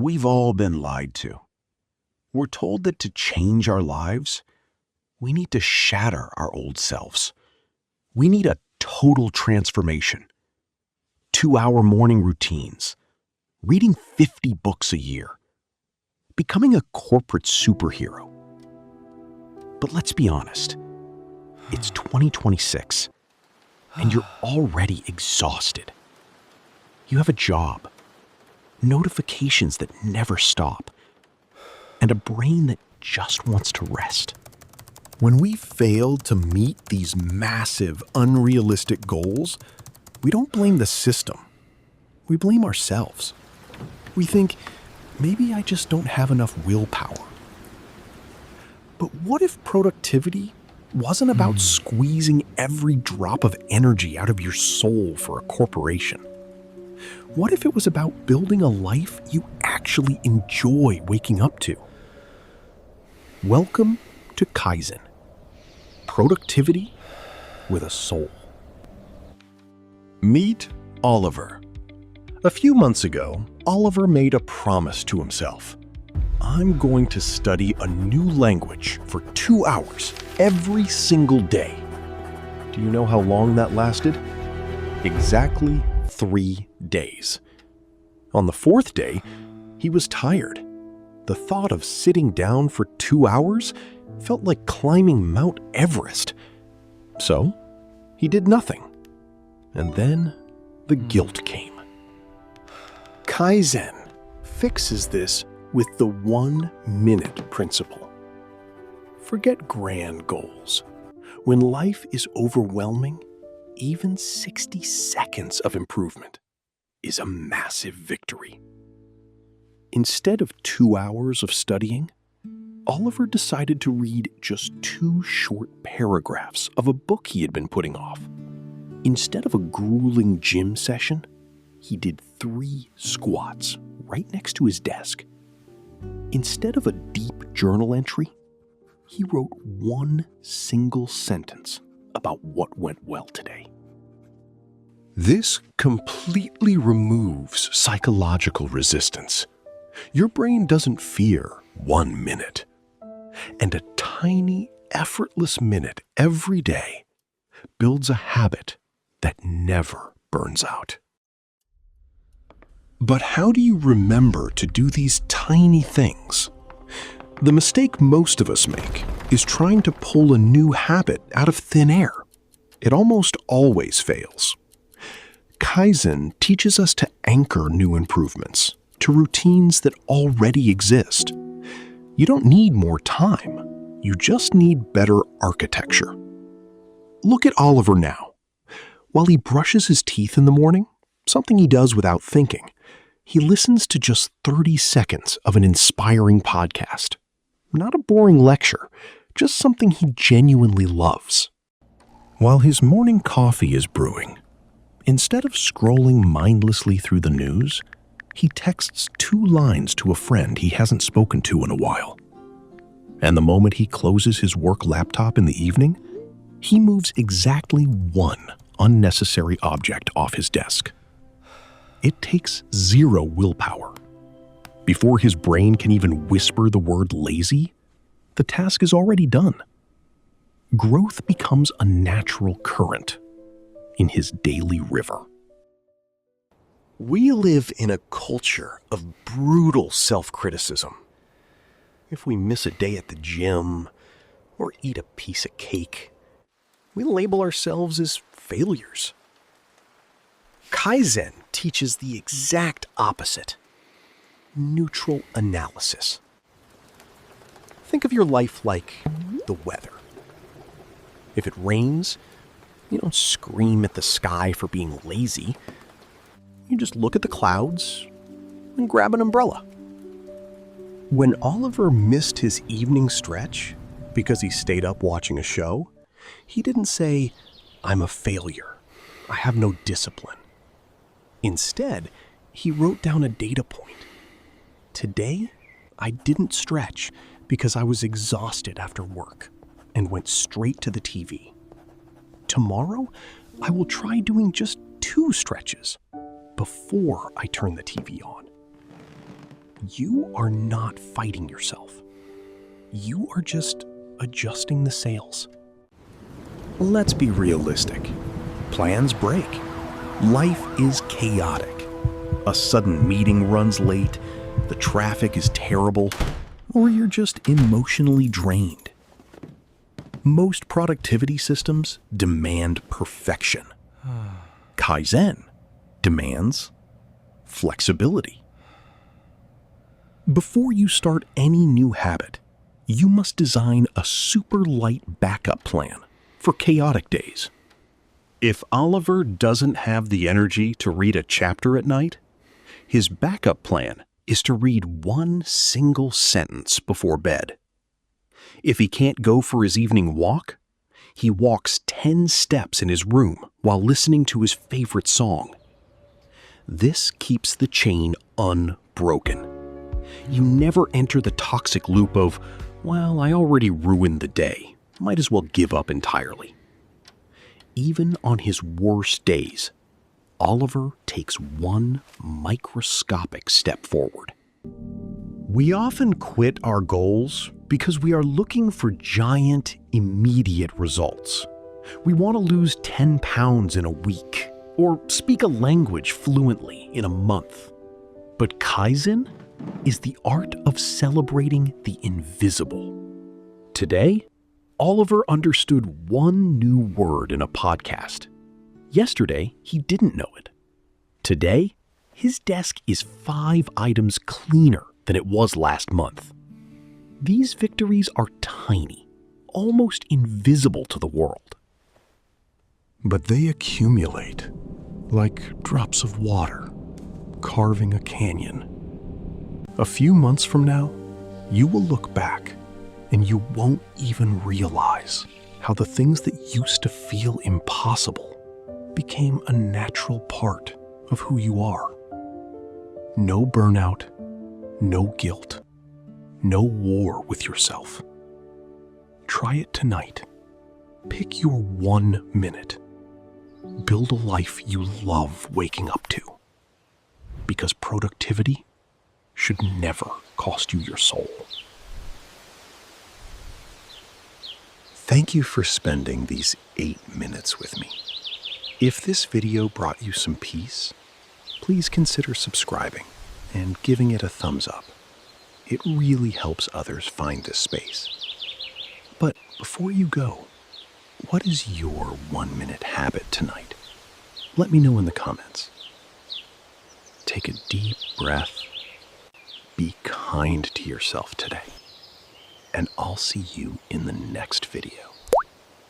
We've all been lied to. We're told that to change our lives, we need to shatter our old selves. We need a total transformation. 2-hour morning routines, reading 50 books a year, becoming a corporate superhero. But let's be honest, it's 2026, and you're already exhausted. You have a job, notifications that never stop, and a brain that just wants to rest. When we fail to meet these massive, unrealistic goals, we don't blame the system. We blame ourselves. We think, maybe I just don't have enough willpower. But what if productivity wasn't about squeezing every drop of energy out of your soul for a corporation? What if it was about building a life you actually enjoy waking up to? Welcome to Kaizen. Productivity with a soul. Meet Oliver. A few months ago, Oliver made a promise to himself. I'm going to study a new language for 2 hours every single day. Do you know how long that lasted? Exactly 3 days. On the 4th day, he was tired. The thought of sitting down for 2 hours felt like climbing Mount Everest. So, he did nothing. And then the guilt came. Kaizen fixes this with the 1-minute principle. Forget grand goals. When life is overwhelming, even 60 seconds of improvement is a massive victory. Instead of 2 hours of studying, Oliver decided to read just 2 short paragraphs of a book he had been putting off. Instead of a grueling gym session, he did 3 squats right next to his desk. Instead of a deep journal entry, he wrote 1 single sentence about what went well today. This completely removes psychological resistance. Your brain doesn't fear 1 minute. And a tiny, effortless minute every day builds a habit that never burns out. But how do you remember to do these tiny things? The mistake most of us make is trying to pull a new habit out of thin air. It almost always fails. Kaizen teaches us to anchor new improvements to routines that already exist. You don't need more time. You just need better architecture. Look at Oliver now. While he brushes his teeth in the morning, something he does without thinking, he listens to just 30 seconds of an inspiring podcast. Not a boring lecture, just something he genuinely loves. While his morning coffee is brewing, instead of scrolling mindlessly through the news, he texts 2 lines to a friend he hasn't spoken to in a while. And the moment he closes his work laptop in the evening, he moves exactly 1 unnecessary object off his desk. It takes 0 willpower. Before his brain can even whisper the word lazy, the task is already done. Growth becomes a natural current in his daily river. We live in a culture of brutal self-criticism. If we miss a day at the gym or eat a piece of cake, we label ourselves as failures. Kaizen teaches the exact opposite: neutral analysis. Think of your life like the weather. If it rains, you don't scream at the sky for being lazy. You just look at the clouds and grab an umbrella. When Oliver missed his evening stretch because he stayed up watching a show, he didn't say, "I'm a failure. I have no discipline." Instead, he wrote down a data point. "Today, I didn't stretch because I was exhausted after work and went straight to the TV. Tomorrow, I will try doing just 2 stretches before I turn the TV on." you are not fighting yourself. You are just adjusting the sails. Let's be realistic. Plans break. Life is chaotic. A sudden meeting runs late, the traffic is terrible, or you're just emotionally drained. Most productivity systems demand perfection. Kaizen demands flexibility. Before you start any new habit, you must design a super light backup plan for chaotic days. If Oliver doesn't have the energy to read a chapter at night, his backup plan is to read one single sentence before bed. If he can't go for his evening walk, he walks 10 steps in his room while listening to his favorite song. This keeps the chain unbroken. You never enter the toxic loop of, well, I already ruined the day. Might as well give up entirely. Even on his worst days, Oliver takes one microscopic step forward. We often quit our goals because we are looking for giant, immediate results. We want to lose 10 pounds in a week or speak a language fluently in a month. But Kaizen is the art of celebrating the invisible. Today, Oliver understood one new word in a podcast. Yesterday, he didn't know it. Today, his desk is 5 items cleaner than it was last month. These victories are tiny, almost invisible to the world. But they accumulate like drops of water, carving a canyon. A few months from now, you will look back and you won't even realize how the things that used to feel impossible became a natural part of who you are. No burnout, no guilt, no war with yourself. Try it tonight. Pick your 1 minute. Build a life you love waking up to. Because productivity should never cost you your soul. Thank you for spending these 8 minutes with me. If this video brought you some peace, please consider subscribing and giving it a thumbs up. It really helps others find this space. But before you go, what is your 1 minute habit tonight? Let me know in the comments. Take a deep breath. Be kind to yourself today. And I'll see you in the next video.